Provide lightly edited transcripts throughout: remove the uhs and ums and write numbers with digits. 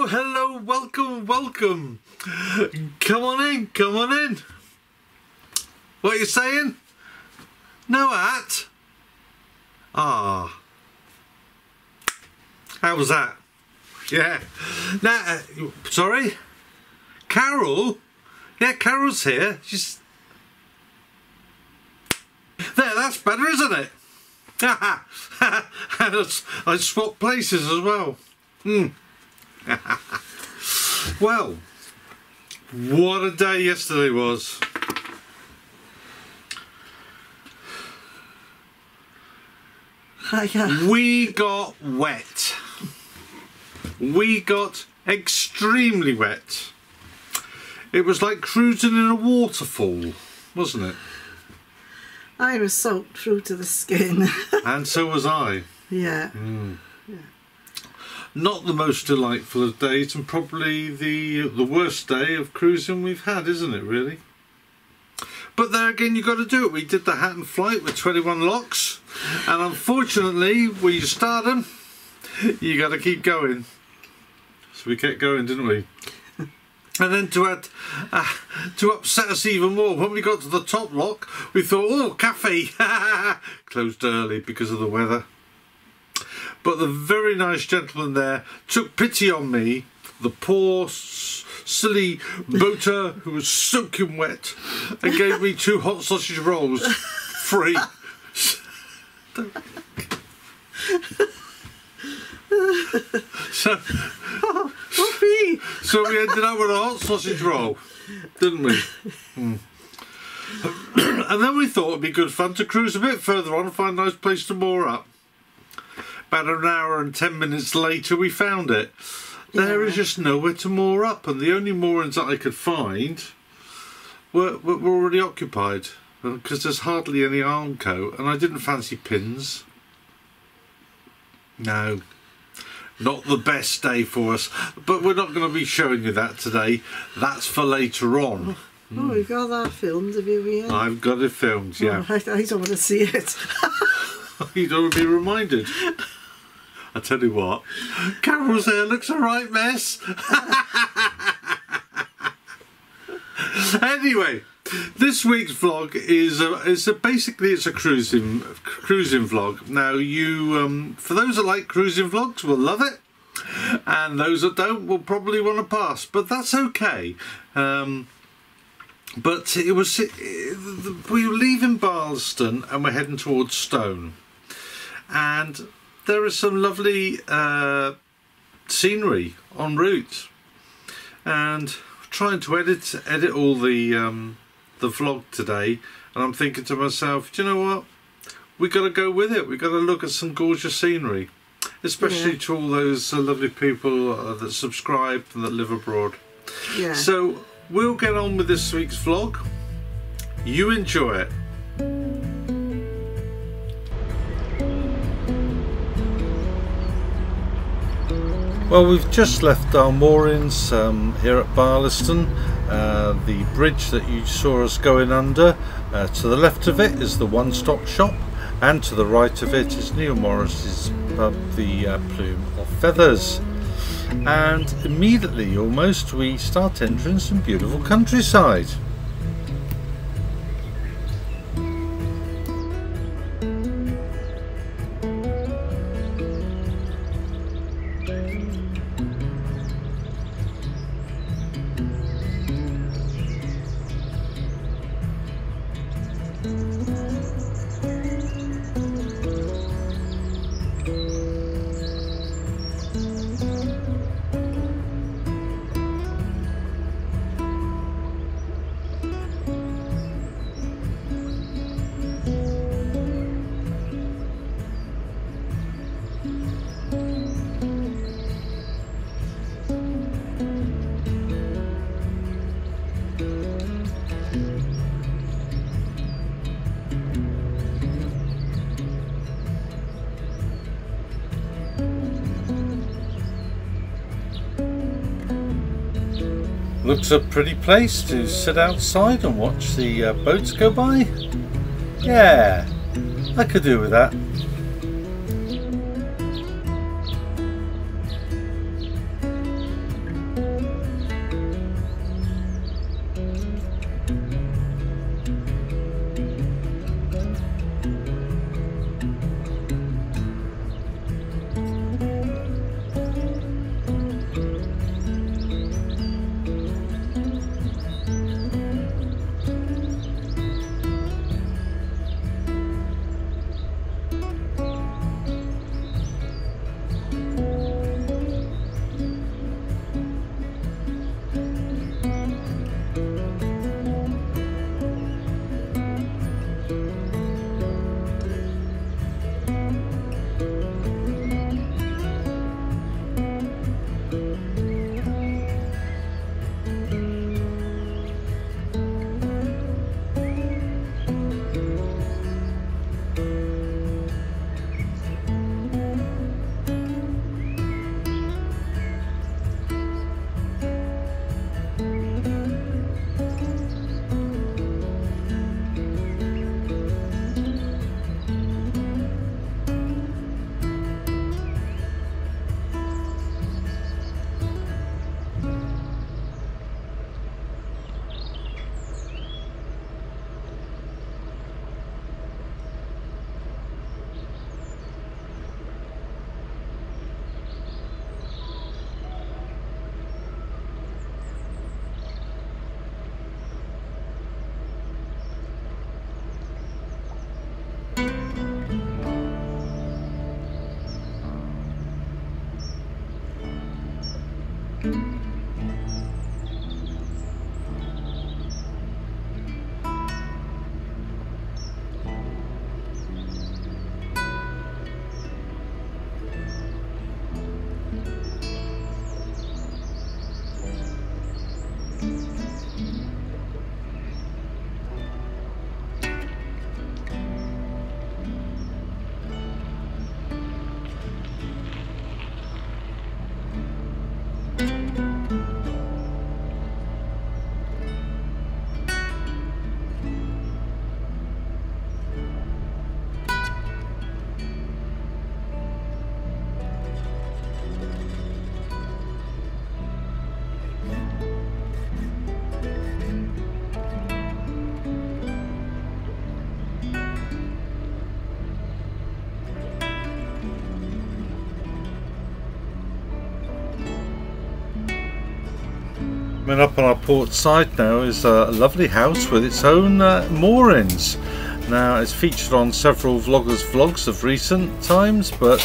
hello, welcome. Come on in. What are you saying? No hat? Ah. How was that? Yeah. Now, sorry? Carol? Yeah, Carol's here. She's... There, that's better, isn't it? And I swapped places as well. Well, what a day yesterday was. We got wet. We got extremely wet. It was like cruising in a waterfall, wasn't it? I was soaked through to the skin. And so was I. Yeah. Yeah. Not the most delightful of days, and probably the worst day of cruising we've had, isn't it, really? But there again, you've got to do it. We did the Hatton flight with 21 locks, and unfortunately, when you start them, you got to keep going. So we kept going, didn't we? And then to upset us even more, when we got to the top lock, we thought, oh, cafe, closed early because of the weather. But the very nice gentleman there took pity on me, the poor silly boater who was soaking wet, and gave me 2 hot sausage rolls free. So we ended up with a hot sausage roll, didn't we? And then we thought it'd be good fun to cruise a bit further on and find a nice place to moor up. About an hour and 10 minutes later we found it. There is just nowhere to moor up, and the only moorings that I could find were already occupied, because there's hardly any Armco, and I didn't fancy pins. No. Not the best day for us, but we're not going to be showing you that today. That's for later on. Oh, you've got that filmed, have you, Ian? I've got it filmed, yeah. Oh, I don't want to see it. You don't want to be reminded. I tell you what, Carol's hair looks a right mess. Anyway, this week's vlog is basically it's a cruising vlog. Now, you for those that like cruising vlogs will love it, and those that don't will probably want to pass. But that's okay. But we were leaving Barleston and we're heading towards Stone, and there is some lovely scenery en route, and trying to edit all the vlog today, and I'm thinking to myself, do you know what, we got to go with it. We got to look at some gorgeous scenery, especially to all those lovely people that subscribe and that live abroad. Yeah. So we'll get on with this week's vlog. You enjoy it. Well, we've just left our moorings here at Barlaston. The bridge that you saw us going under, to the left of it is the one-stop shop, and to the right of it is Neil Morris's pub, the Plume of Feathers. And immediately, almost, we start entering some beautiful countryside. Looks a pretty place to sit outside and watch the boats go by. Yeah, I could do with that. Coming up on our port side now is a lovely house with its own moorings. Now it's featured on several vloggers' vlogs of recent times, but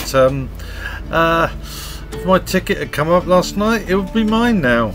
if my ticket had come up last night, it would be mine now.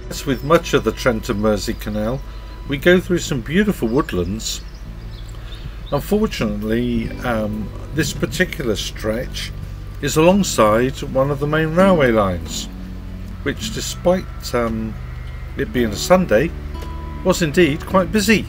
As with much of the Trent and Mersey Canal, we go through some beautiful woodlands. Unfortunately, this particular stretch is alongside one of the main railway lines, which, despite it being a Sunday, was indeed quite busy.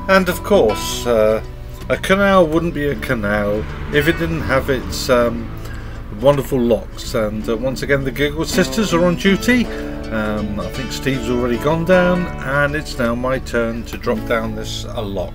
And of course, a canal wouldn't be a canal if it didn't have its wonderful locks. And once again, the Giggle Sisters are on duty. I think Steve's already gone down, and it's now my turn to drop down this lock.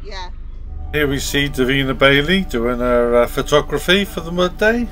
Yeah. Here we see Davina Bailey doing her photography for the Mud Day.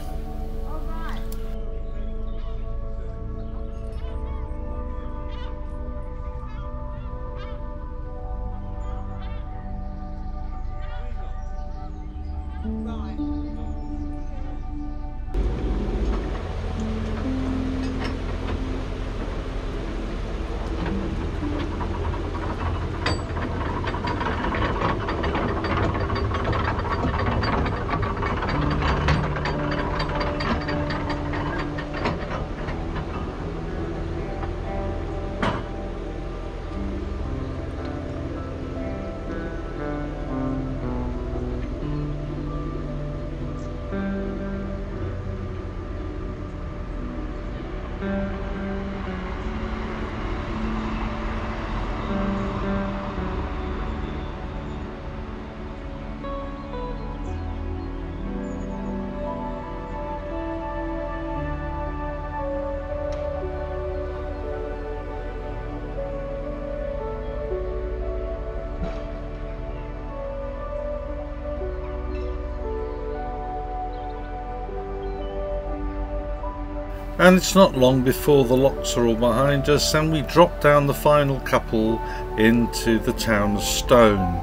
And it's not long before the locks are all behind us and we drop down the final couple into the town of Stone.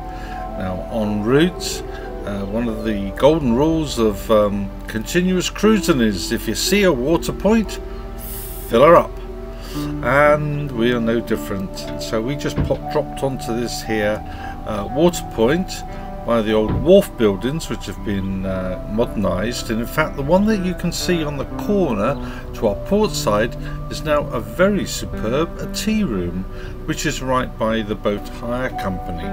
Now en route One of the golden rules of continuous cruising is if you see a water point, fill her up. And we are no different. So we just dropped onto this here water point, one of the old wharf buildings which have been modernised, and in fact the one that you can see on the corner to our port side is now a very superb tea room, which is right by the boat hire company.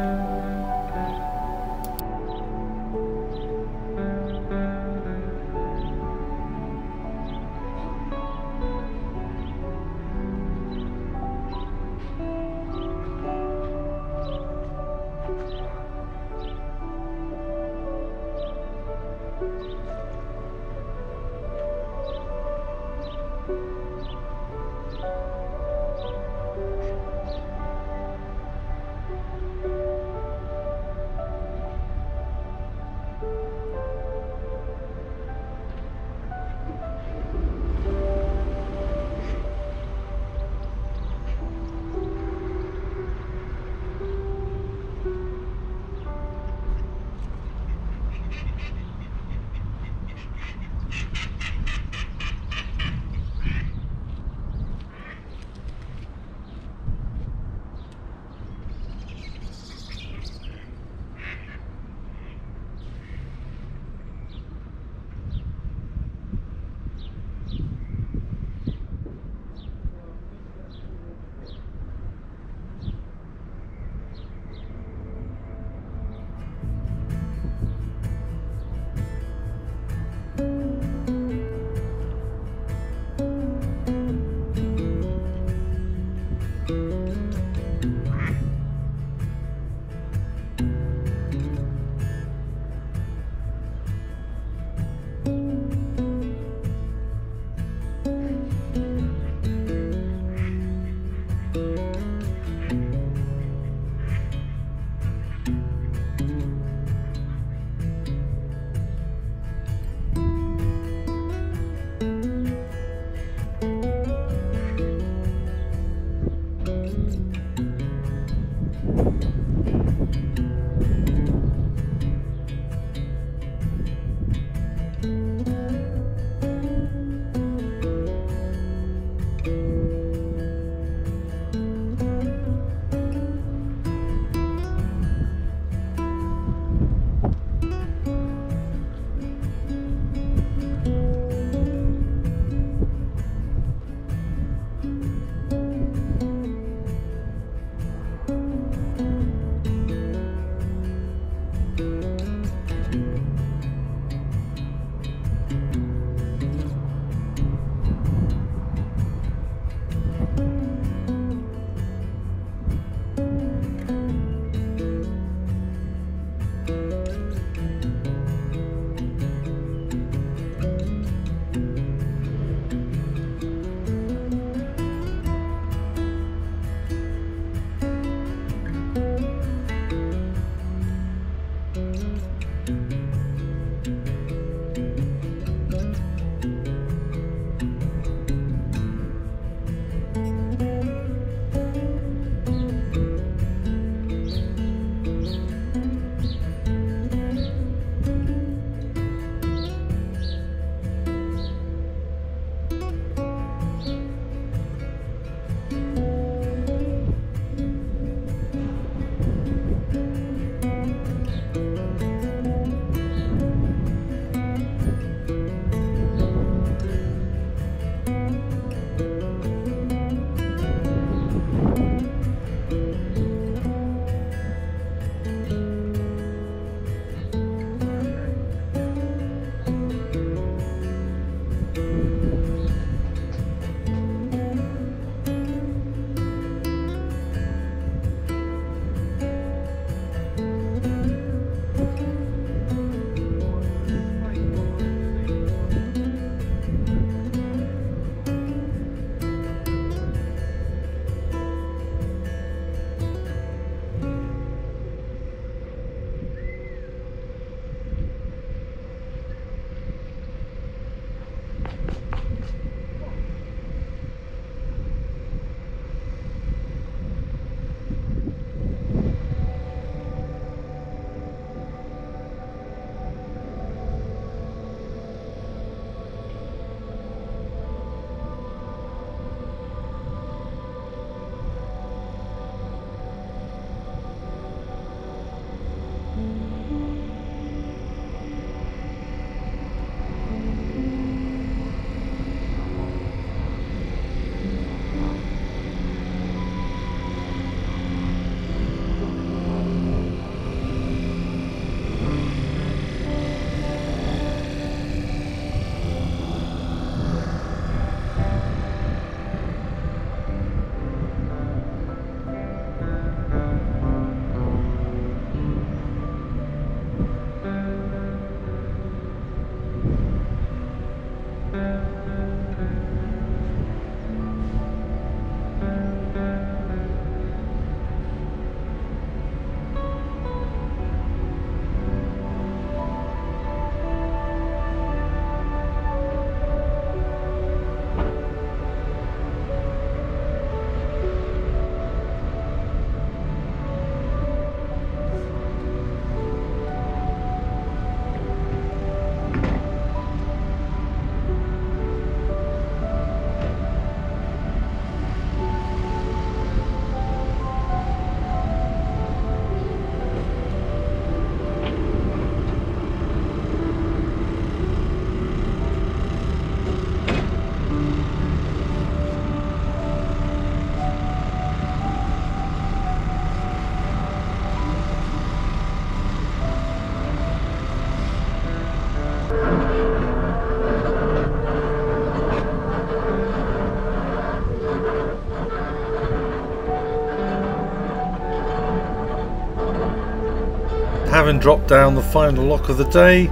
having dropped down the final lock of the day,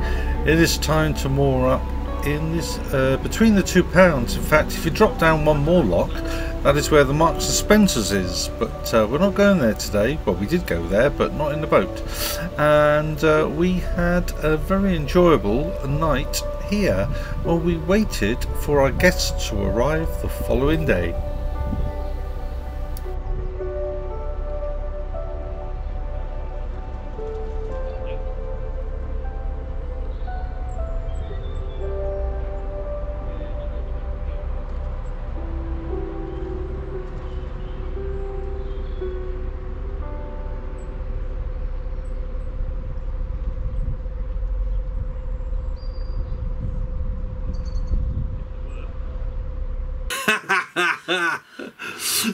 it is time to moor up in this between the 2 pounds. In fact, if you drop down one more lock, that is where the Marks and Spencers is, but we're not going there today. Well, we did go there, but not in the boat. And we had a very enjoyable night here while we waited for our guests to arrive the following day.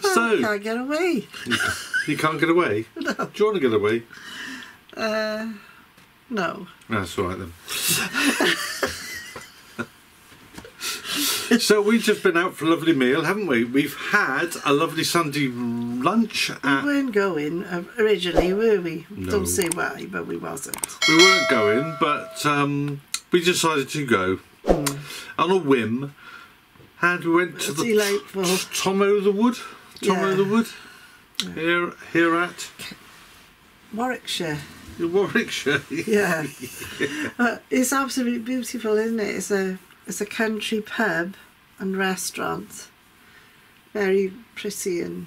So I can't get away. You can't get away? No. Do you want to get away? No. That's all right then. So we've just been out for a lovely meal, haven't we? We've had a lovely Sunday lunch. We weren't going originally, were we? No. Don't say why, but we wasn't. We weren't going, but we decided to go on a whim. And we went to the Tom O' the Wood. Here at Warwickshire. Warwickshire. Yeah. It's absolutely beautiful, isn't it? It's a country pub and restaurant. Very pretty and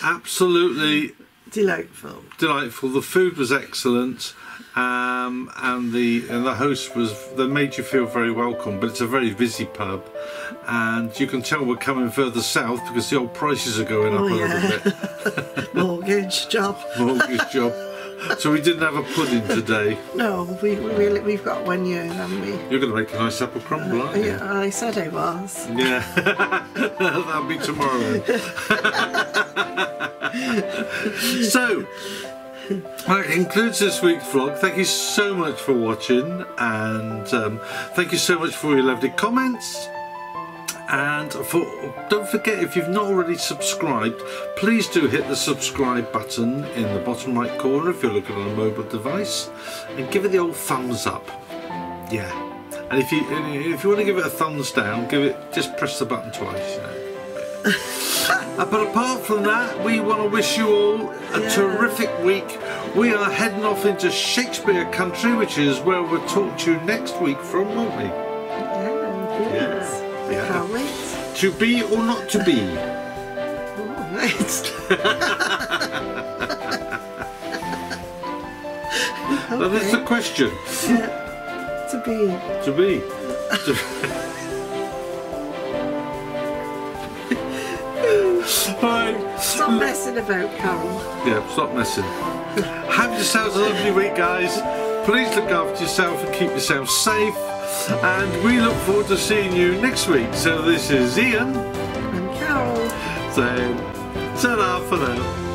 absolutely delightful. Delightful. The food was excellent. And the host they made you feel very welcome, but it's a very busy pub, and you can tell we're coming further south because the old prices are going up a little bit. Mortgage job. So we didn't have a pudding today. No, we've got 1 year, haven't we? You're going to make a nice apple crumble, aren't you? Yeah, I said I was. Yeah, that'll be tomorrow then. So that concludes this week's vlog. Thank you so much for watching, and thank you so much for your lovely comments. And don't forget, if you've not already subscribed, please do hit the subscribe button in the bottom right corner if you're looking on a mobile device, and give it the old thumbs up. Yeah, and if you want to give it a thumbs down, just press the button twice, you know. But apart from that, we want to wish you all a terrific week. We are heading off into Shakespeare country, which is where we'll talk to you next week from, won't we? Yeah, Yeah. can't wait. To be or not to be? Oh, right. That is the question. Yeah. To be. To be. Right. Stop messing about, Carol. Yeah, stop messing. Have yourselves a lovely week, guys. Please look after yourself and keep yourself safe. And we look forward to seeing you next week. So this is Ian And Carol saying ta-ra for now.